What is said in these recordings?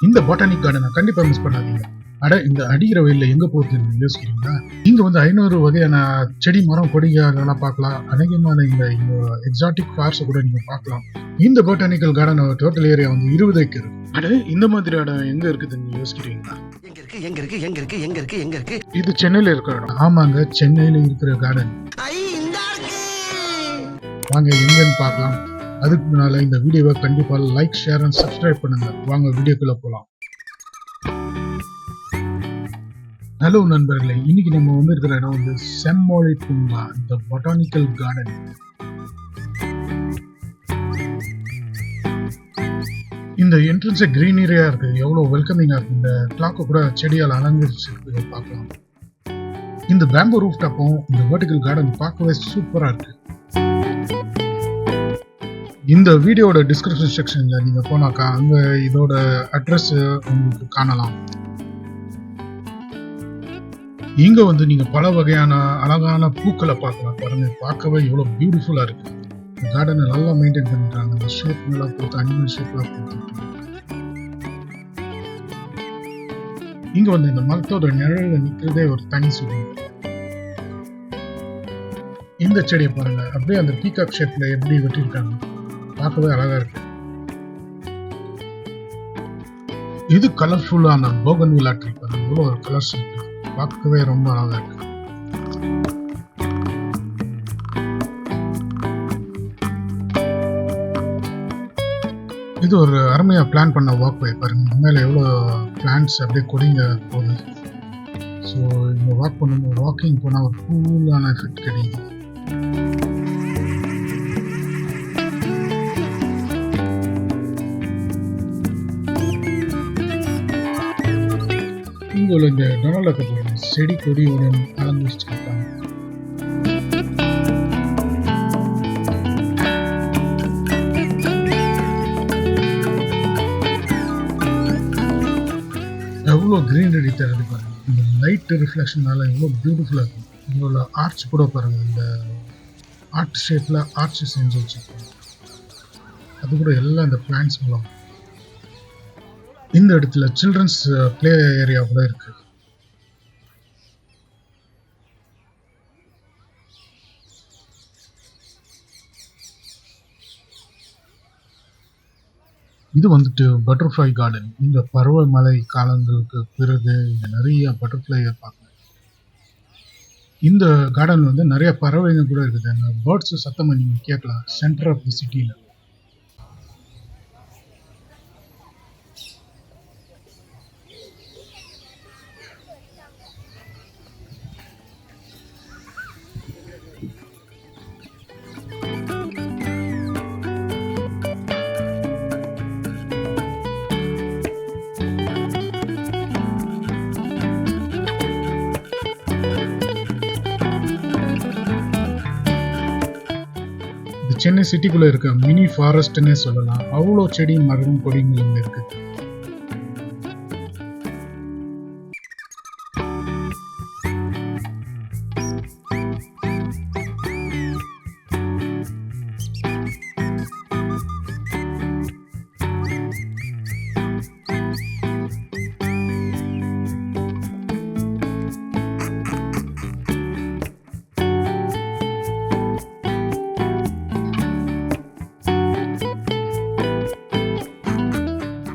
இந்த பாட்டானிக் கார்டனை கண்டிப்பா மிஸ் பண்ணாதீங்க. இந்த அடிக்கிற வெயில்ல எங்க போகுதுன்னு யோசிக்கிறீங்களா? இங்க வந்து 500 வகையான செடி மரம் கொடிகளெல்லாம் பார்க்கலாம். அநேகமான இந்த எக்ஸாட்டிக் ஃபிளவர்ஸ் கூட நீங்க பார்க்கலாம். இந்த பாட்டானிக்கல் கார்டன் டோட்டல் ஏரியா வந்து 20 ஏக்கர். இந்த மாதிரி இடம் எங்க இருக்குதுன்னு யோசிக்கிறீங்களா? எங்க இருக்கு? இது சென்னையில இருக்கிற இடம். ஆமாங்க, சென்னையில இருக்கிற கார்டன். வாங்க எங்கன்னு பார்க்கலாம். அதுக்கு முன்னால இந்த வீடியோவை கண்டிப்பா லைக், ஷேர் அண்ட் சப்ஸ்கிரைப் பண்ணுங்க. வாங்க வீடியோக்குள்ள போலாம். ஹலோ நண்பர்களே, இன்னைக்கு நம்ம வந்து இருக்கிற இடம் வந்து செம்மொழி பூங்கா, இந்த பொட்டானிக்கல் கார்டன். இந்த என்ட்ரன்ஸே கிரீனரியா இருக்கு, எவ்வளவு வெல்கமிங்கா இருக்கு. இந்த கிளாக்க கூட செடியால் அலங்கரிச்சிருக்கு பார்க்கலாம். இந்த பேம்பு ரூஃப் டாப்பும் இந்த வெர்டிகல் கார்டன் பார்க்கவே சூப்பரா இருக்கு. இந்த வீடியோட டிஸ்கிரிப்ஷன் செக்ஷன்ல நீங்க போனாக்கா அங்க இதோட அட்ரஸ் உங்களுக்கு காணலாம். இங்க வந்து நீங்க பல வகையான அழகான பூக்களை பார்க்கலாம். பாருங்க, பார்க்கவே எவ்வளவு பியூட்டிஃபுல்லா இருக்கு. கார்டனை நல்லா மெயின்டைன் பண்ணிட்டாங்க. இந்த ஷேப் நல்லா கொடுத்து அனிமல் ஷேப்ல கொடுத்துருக்காங்க. இங்க வந்து இந்த மரத்தோட நிழல்ல நிக்கிறதே ஒரு தனி சுகம். இந்த செடியை பாருங்க, அப்படியே அந்த பீகாக் ஷேப்ல எப்படி வெட்டிருக்காங்க, பார்க்கவே அழகா இருக்கு. இது கலர்ஃபுல்லான போகன்வில்லா ட்ரீ பாருங்க, இவ்வளவு ஒரு கலர்ஸ் இருக்கு, பார்க்கவே ரொம்ப அழகா இருக்கு. இது ஒரு அருமையா பிளான் பண்ண வாக்வே பாருங்க, மேல எவ்வளவு பிளான்ட்ஸ் அப்படியே கொடிங்க போகுது. ஸோ இந்த வாக்கிங் போனா ஒரு கூலான எஃபெக்ட் கிடைக்கும். இங்க உள்ள இந்த டொனால்ட் செடி கொடியோட அலங்கரிச்சிருக்காங்க. எவ்வளவு கிரீனரி தருது பாருங்க. இந்த லைட் ரிஃப்ளெக்ஷனால எவ்வளவு பியூட்டிஃபுல்லா இருக்கும். இவ்வளோ ஆர்ச் கூட பாருங்க, இந்த ஆர்ட் ஷேப்ல ஆர்ச் செஞ்சு வச்சிருக்காங்க. அது கூட எல்லாம் இந்த பிளான்ஸ் மூலம். இந்த இடத்துல சில்ட்ரன்ஸ் பிளே ஏரியா கூட இருக்கு. இது வந்துட்டு பட்டர்ஃப்ளை கார்டன். இந்த பருவமழை காலங்களுக்கு பிறகு இங்க நிறைய பட்டர்ஃப்ளையை பார்க்கலாம். இந்த கார்டன் வந்து நிறைய பறவைங்க கூட இருக்குது. அந்த பேர்ட்ஸ் சத்தம் நீங்க கேட்கலாம் சென்டர் ஆஃப் தி சிட்டியில. சென்னை சிட்டிக்குள்ள இருக்க மினி ஃபாரஸ்ட்னே சொல்லலாம். அவ்வளோ செடி மரம் கொடிகள் இருக்கு.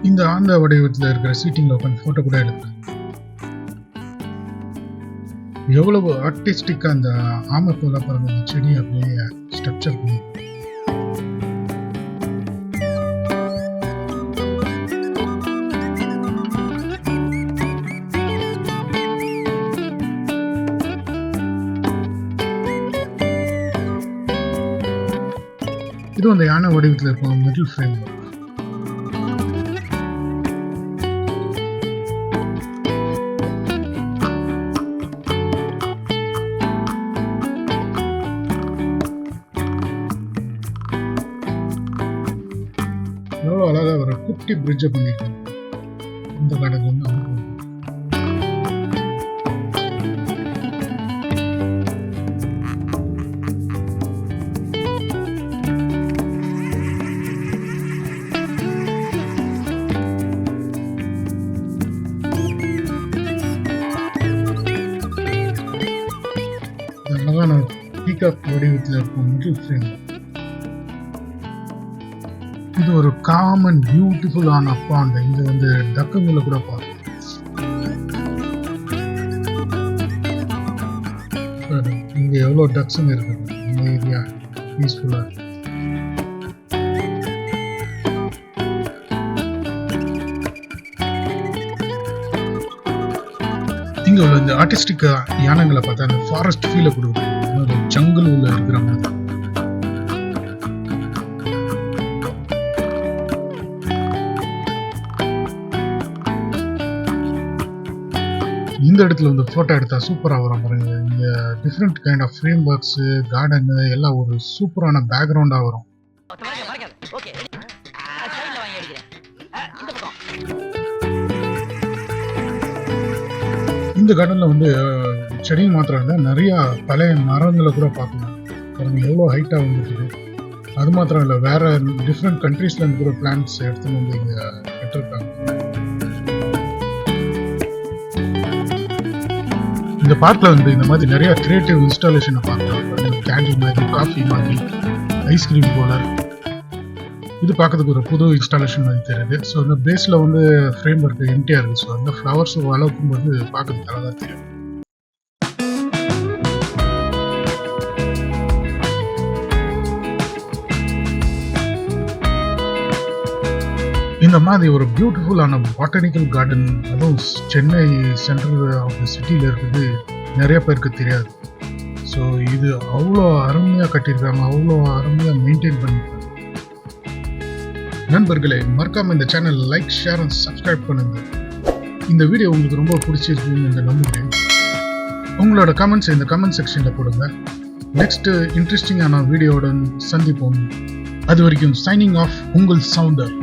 இந்த ஆந்த வடிவத்தில் இருக்கிற சீட்டிங்ல உட்காந்து போட்டோ கூட எடுத்தேன். எவ்வளவு ஆர்டிஸ்டிக்கா அந்த ஆமை போல பாருங்க, இந்த செடி அப்படியே ஸ்ட்ரக்சர் பண்ணி. இது அந்த யானை வடிவத்தில் இருக்கும் மெட்டல் ஃப்ரேம். எவ்வளோ அழகா ஒரு குட்டி பிரிட்ஜை பண்ணியிருக்காங்க. இந்த கார்டன் வந்து பீகாக் வடிவத்தில் இருக்கும் மிடில் ஃப்ரேம். இது ஒரு காமன் பியூட்டிஃபுல்லான பாண்ட். இங்க வந்து டக்குங்களை கூட பார்க்கலாம். இங்க எவ்வளவு டக்ஸுங்க இருக்குது. இந்த ஏரியா பீஸ்ஃபுல்லா இருக்கு. இங்க உள்ள இந்த ஆர்டிஸ்டிக் யானைகளை பார்த்தா அந்த ஃபாரஸ்ட் ஃபீலை கொடுக்குது. ஜங்கிள் உள்ள இருக்கிற மாதிரி. இந்த இடத்துல வந்து போட்டோ எடுத்தா சூப்பரா வரும் பாருங்க. இங்க different kind of frameworks, garden எல்லாம் ஒரு சூப்பரான பேக்ரவுண்டா வரும். இந்த கார்டன்ல வந்து செடி மாத்திரம் இல்லை, நிறைய பழைய மரங்களை கூட பார்க்கலாம். பாருங்க எவ்வளோ ஹைட்டா வந்துருக்கு. அது மாத்திரம் இல்லை, வேற டிஃப்ரெண்ட் கண்ட்ரீஸ்ல இருந்து கூட பிளான்ட்ஸ் எடுத்துன்னு வந்து இங்க நட்டிருக்காங்க. இந்த பார்க்ல வந்து இந்த மாதிரி நிறைய கிரியேட்டிவ் இன்ஸ்டாலேஷனை பார்க்கலாம். கேண்டில் மாதிரி, காஃபி மாதிரி, ஐஸ்கிரீம் போல. இது பார்க்கறதுக்கு ஒரு புது இன்ஸ்டாலேஷன் மாதிரி தெரியுது. ஸோ இந்த பேஸ்ல வந்து ஃப்ரேம் ஒர்க் எம்டியா இருக்கு. ஸோ அந்த ஃப்ளவர்ஸ் வளர்க்கும் போது பார்க்கறதுக்கு அழகா தெரியும். இந்த மாதிரி ஒரு பியூட்டிஃபுல்லான பாட்டனிக்கல் கார்டன், அதுவும் சென்னை சென்ட்ரல் ஆஃப் த சிட்டியில் இருக்குது, நிறைய பேருக்கு தெரியாது. ஸோ இது அவ்வளோ அருமையாக கட்டியிருக்காங்க, அவ்வளோ அருமையாக மெயின்டைன் பண்ணியிருக்காங்க. நண்பர்களே, மறக்காம இந்த channel like, share and subscribe பண்ணுங்க. இந்த வீடியோ உங்களுக்கு ரொம்ப பிடிச்சிருக்குன்னு நம்புகிறேன். உங்களோட கமெண்ட்ஸ் இந்த கமெண்ட் செக்ஷனில் போடுங்க. நெக்ஸ்ட் இன்ட்ரெஸ்டிங்கான வீடியோவுடன் சந்திப்போம். அது வரைக்கும் சைனிங் ஆஃப், உங்கள் சவுண்டர்.